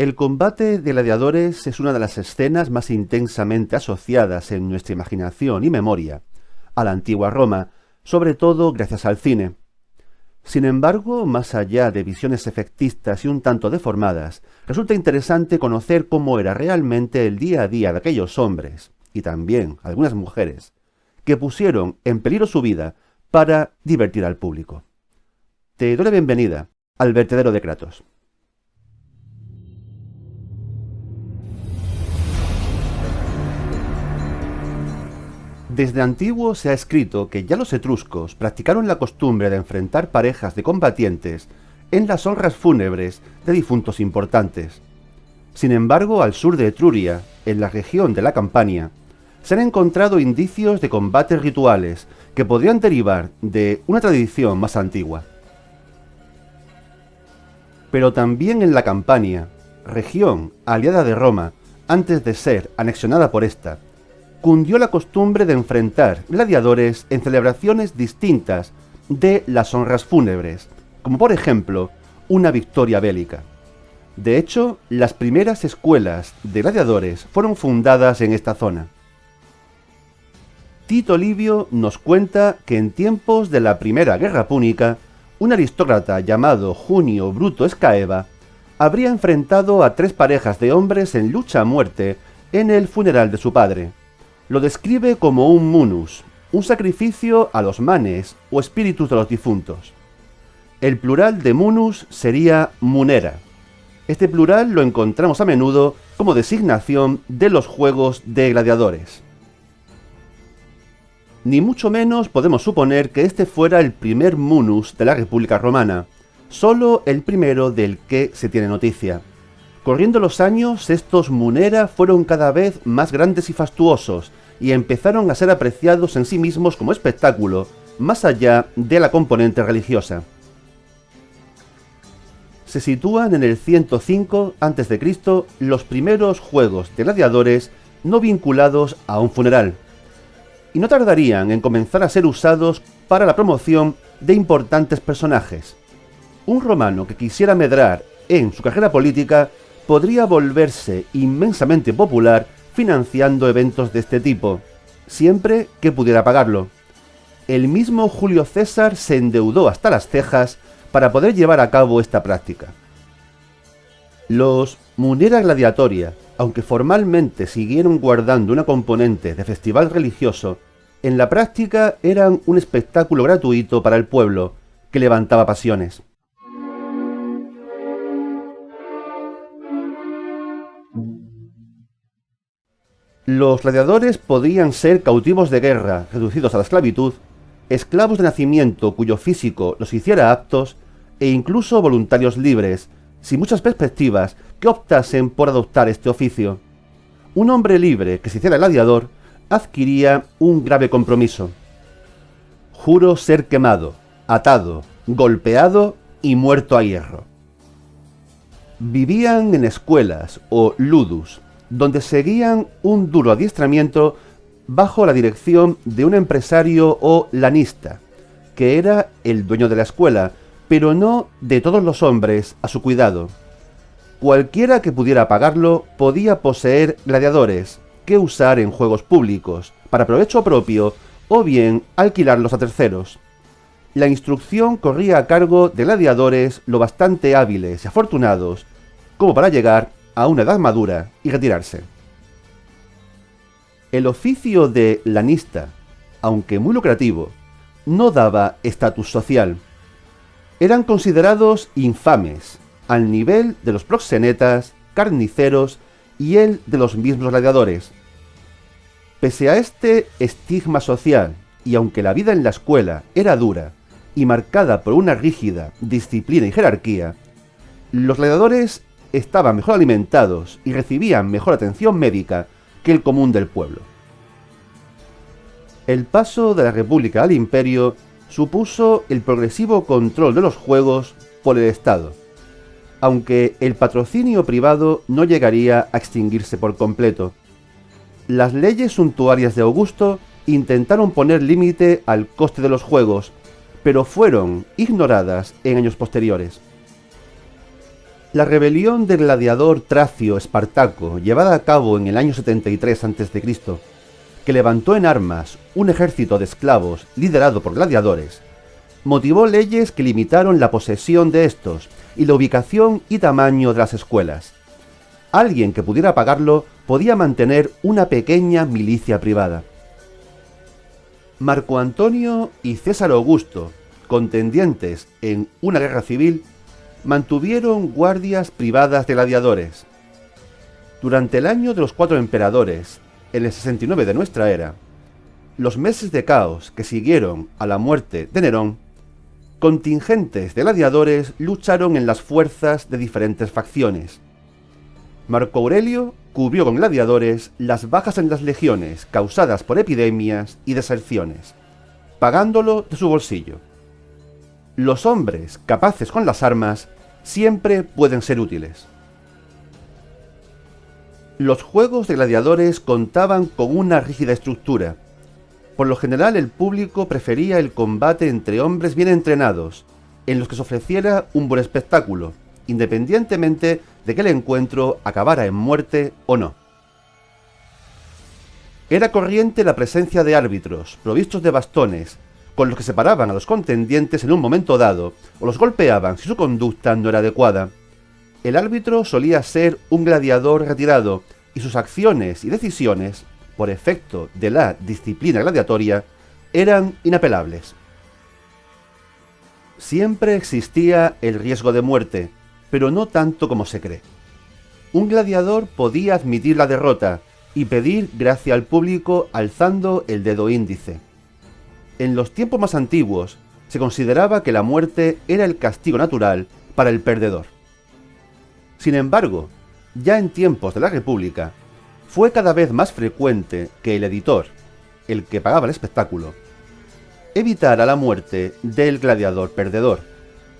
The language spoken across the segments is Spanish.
El combate de gladiadores es una de las escenas más intensamente asociadas en nuestra imaginación y memoria a la antigua Roma, sobre todo gracias al cine. Sin embargo, más allá de visiones efectistas y un tanto deformadas, resulta interesante conocer cómo era realmente el día a día de aquellos hombres, y también algunas mujeres, que pusieron en peligro su vida para divertir al público. Te doy la bienvenida al vertedero de Kratos. Desde antiguo se ha escrito que ya los etruscos practicaron la costumbre de enfrentar parejas de combatientes en las honras fúnebres de difuntos importantes. Sin embargo, al sur de Etruria, en la región de la Campania, se han encontrado indicios de combates rituales que podrían derivar de una tradición más antigua. Pero también en la Campania, región aliada de Roma antes de ser anexionada por esta, cundió la costumbre de enfrentar gladiadores en celebraciones distintas de las honras fúnebres, como por ejemplo una victoria bélica. De hecho, las primeras escuelas de gladiadores fueron fundadas en esta zona. Tito Livio nos cuenta que en tiempos de la Primera Guerra Púnica, un aristócrata llamado Junio Bruto Escaeva habría enfrentado a 3 parejas de hombres en lucha a muerte en el funeral de su padre. Lo describe como un munus, un sacrificio a los manes o espíritus de los difuntos. El plural de munus sería munera. Este plural lo encontramos a menudo como designación de los juegos de gladiadores. Ni mucho menos podemos suponer que este fuera el primer munus de la República Romana, solo el primero del que se tiene noticia. Corriendo los años, estos munera fueron cada vez más grandes y fastuosos, y empezaron a ser apreciados en sí mismos como espectáculo, más allá de la componente religiosa. Se sitúan en el 105 a.C. los primeros juegos de gladiadores no vinculados a un funeral, y no tardarían en comenzar a ser usados para la promoción de importantes personajes. Un romano que quisiera medrar en su carrera política podría volverse inmensamente popular financiando eventos de este tipo, siempre que pudiera pagarlo. El mismo Julio César se endeudó hasta las cejas para poder llevar a cabo esta práctica. Los munera gladiatoria, aunque formalmente siguieron guardando una componente de festival religioso, en la práctica eran un espectáculo gratuito para el pueblo, que levantaba pasiones. Los gladiadores podían ser cautivos de guerra, reducidos a la esclavitud, esclavos de nacimiento cuyo físico los hiciera aptos, e incluso voluntarios libres, sin muchas perspectivas, que optasen por adoptar este oficio. Un hombre libre que se hiciera gladiador adquiría un grave compromiso. Juro ser quemado, atado, golpeado y muerto a hierro. Vivían en escuelas o ludus, donde seguían un duro adiestramiento bajo la dirección de un empresario o lanista, que era el dueño de la escuela, pero no de todos los hombres a su cuidado. Cualquiera que pudiera pagarlo podía poseer gladiadores que usar en juegos públicos, para provecho propio, o bien alquilarlos a terceros. La instrucción corría a cargo de gladiadores lo bastante hábiles y afortunados como para llegar a una edad madura y retirarse. El oficio de lanista, aunque muy lucrativo, no daba estatus social. Eran considerados infames, al nivel de los proxenetas, carniceros y el de los mismos gladiadores. Pese a este estigma social, y aunque la vida en la escuela era dura y marcada por una rígida disciplina y jerarquía, los gladiadores estaban mejor alimentados y recibían mejor atención médica que el común del pueblo. El paso de la República al Imperio supuso el progresivo control de los juegos por el Estado, aunque el patrocinio privado no llegaría a extinguirse por completo. Las leyes suntuarias de Augusto intentaron poner límite al coste de los juegos, pero fueron ignoradas en años posteriores. La rebelión del gladiador tracio Espartaco, llevada a cabo en el año 73 a.C., que levantó en armas un ejército de esclavos liderado por gladiadores, motivó leyes que limitaron la posesión de estos y la ubicación y tamaño de las escuelas. Alguien que pudiera pagarlo podía mantener una pequeña milicia privada. Marco Antonio y César Augusto, contendientes en una guerra civil, mantuvieron guardias privadas de gladiadores. Durante el año de los 4 emperadores, en el 69 de nuestra era, los meses de caos que siguieron a la muerte de Nerón, contingentes de gladiadores lucharon en las fuerzas de diferentes facciones. Marco Aurelio cubrió con gladiadores las bajas en las legiones causadas por epidemias y deserciones, pagándolo de su bolsillo. Los hombres capaces con las armas siempre pueden ser útiles. Los juegos de gladiadores contaban con una rígida estructura. Por lo general, el público prefería el combate entre hombres bien entrenados, en los que se ofreciera un buen espectáculo, independientemente de que el encuentro acabara en muerte o no. Era corriente la presencia de árbitros, provistos de bastones, con los que separaban a los contendientes en un momento dado, o los golpeaban si su conducta no era adecuada. El árbitro solía ser un gladiador retirado, y sus acciones y decisiones, por efecto de la disciplina gladiatoria, eran inapelables. Siempre existía el riesgo de muerte, pero no tanto como se cree. Un gladiador podía admitir la derrota y pedir gracia al público alzando el dedo índice. En los tiempos más antiguos, se consideraba que la muerte era el castigo natural para el perdedor. Sin embargo, ya en tiempos de la República, fue cada vez más frecuente que el editor, el que pagaba el espectáculo, evitara la muerte del gladiador perdedor,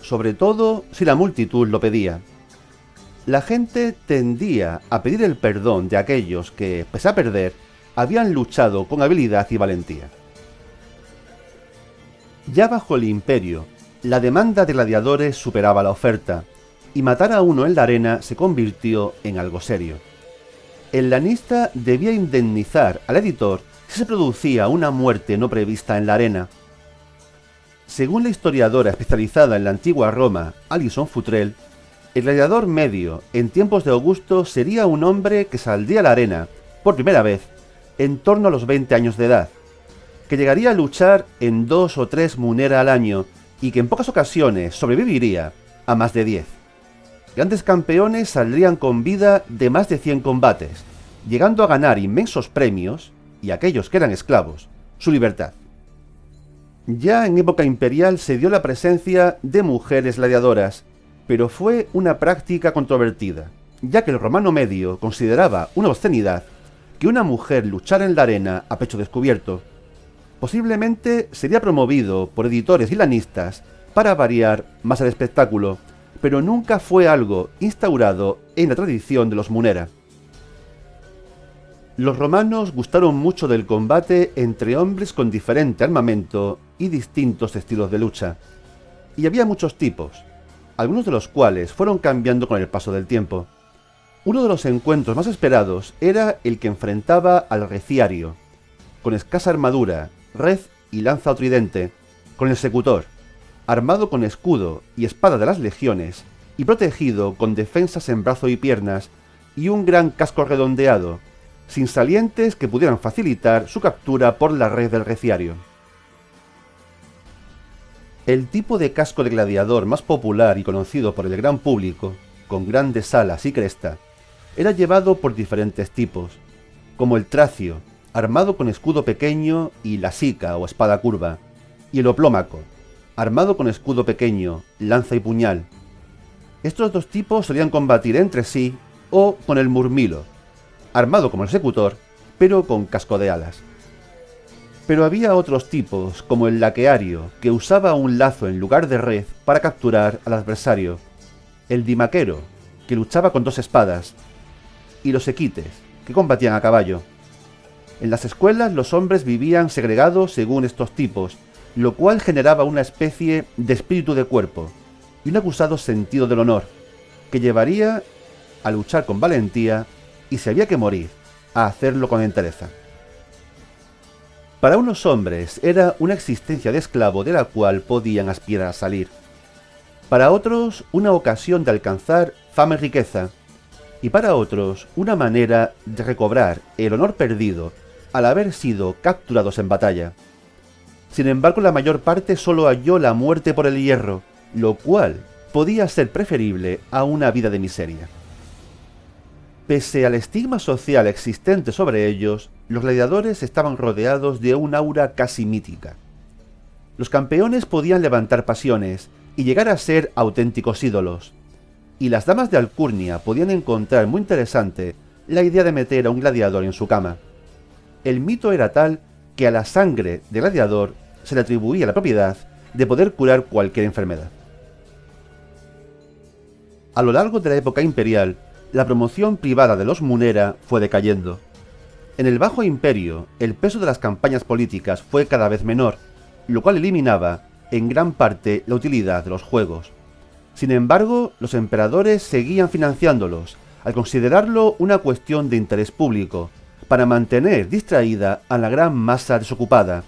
sobre todo si la multitud lo pedía. La gente tendía a pedir el perdón de aquellos que, pese a perder, habían luchado con habilidad y valentía. Ya bajo el Imperio, la demanda de gladiadores superaba la oferta, y matar a uno en la arena se convirtió en algo serio. El lanista debía indemnizar al editor si se producía una muerte no prevista en la arena. Según la historiadora especializada en la antigua Roma, Alison Futrell, el gladiador medio en tiempos de Augusto sería un hombre que saldría a la arena, por primera vez, en torno a los 20 años de edad, que llegaría a luchar en 2 o 3 munera al año y que en pocas ocasiones sobreviviría a más de 10. Grandes campeones saldrían con vida de más de 100 combates, llegando a ganar inmensos premios, y aquellos que eran esclavos, su libertad. Ya en época imperial se dio la presencia de mujeres gladiadoras, pero fue una práctica controvertida, ya que el romano medio consideraba una obscenidad que una mujer luchara en la arena a pecho descubierto. Posiblemente sería promovido por editores y lanistas para variar más el espectáculo, pero nunca fue algo instaurado en la tradición de los munera. Los romanos gustaron mucho del combate entre hombres con diferente armamento y distintos estilos de lucha, y había muchos tipos, algunos de los cuales fueron cambiando con el paso del tiempo. Uno de los encuentros más esperados era el que enfrentaba al reciario, con escasa armadura, red y lanza o tridente, con el secutor, armado con escudo y espada de las legiones, y protegido con defensas en brazo y piernas, y un gran casco redondeado, sin salientes que pudieran facilitar su captura por la red del reciario. El tipo de casco de gladiador más popular y conocido por el gran público, con grandes alas y cresta, era llevado por diferentes tipos, como el tracio, armado con escudo pequeño y la sica o espada curva, y el oplómaco, armado con escudo pequeño, lanza y puñal. Estos dos tipos solían combatir entre sí o con el murmilo, armado como el secutor, pero con casco de alas. Pero había otros tipos, como el laqueario, que usaba un lazo en lugar de red para capturar al adversario, el dimaquero, que luchaba con 2 espadas, y los equites, que combatían a caballo. En las escuelas los hombres vivían segregados según estos tipos, lo cual generaba una especie de espíritu de cuerpo y un acusado sentido del honor, que llevaría a luchar con valentía y, si había que morir, a hacerlo con entereza. Para unos hombres era una existencia de esclavo de la cual podían aspirar a salir. Para otros, una ocasión de alcanzar fama y riqueza. Y para otros, una manera de recobrar el honor perdido al haber sido capturados en batalla. Sin embargo, la mayor parte solo halló la muerte por el hierro, lo cual podía ser preferible a una vida de miseria. Pese al estigma social existente sobre ellos, los gladiadores estaban rodeados de un aura casi mítica. Los campeones podían levantar pasiones y llegar a ser auténticos ídolos, y las damas de alcurnia podían encontrar muy interesante la idea de meter a un gladiador en su cama. El mito era tal que a la sangre de gladiador se le atribuía la propiedad de poder curar cualquier enfermedad. A lo largo de la época imperial, la promoción privada de los Munera fue decayendo. En el Bajo Imperio, el peso de las campañas políticas fue cada vez menor, lo cual eliminaba en gran parte la utilidad de los juegos. Sin embargo, los emperadores seguían financiándolos, al considerarlo una cuestión de interés público, para mantener distraída a la gran masa desocupada,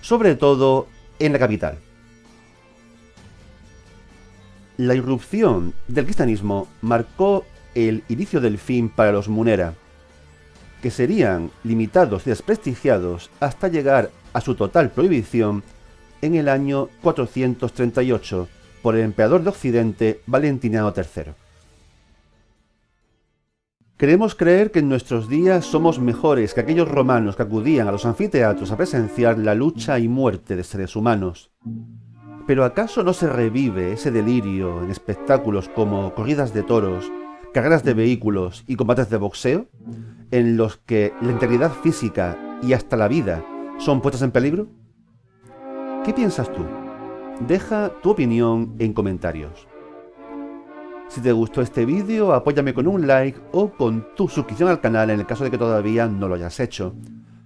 sobre todo en la capital. La irrupción del cristianismo marcó el inicio del fin para los Munera, que serían limitados y desprestigiados hasta llegar a su total prohibición en el año 438 por el emperador de Occidente Valentiniano III. Queremos creer que en nuestros días somos mejores que aquellos romanos que acudían a los anfiteatros a presenciar la lucha y muerte de seres humanos. ¿Pero acaso no se revive ese delirio en espectáculos como corridas de toros, carreras de vehículos y combates de boxeo, en los que la integridad física y hasta la vida son puestas en peligro? ¿Qué piensas tú? Deja tu opinión en comentarios. Si te gustó este vídeo, apóyame con un like o con tu suscripción al canal en el caso de que todavía no lo hayas hecho.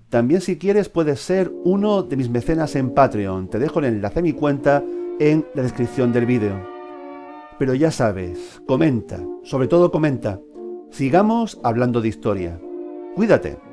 También, si quieres, puedes ser uno de mis mecenas en Patreon. Te dejo el enlace a mi cuenta en la descripción del vídeo. Pero ya sabes, comenta, sobre todo comenta. Sigamos hablando de historia. Cuídate.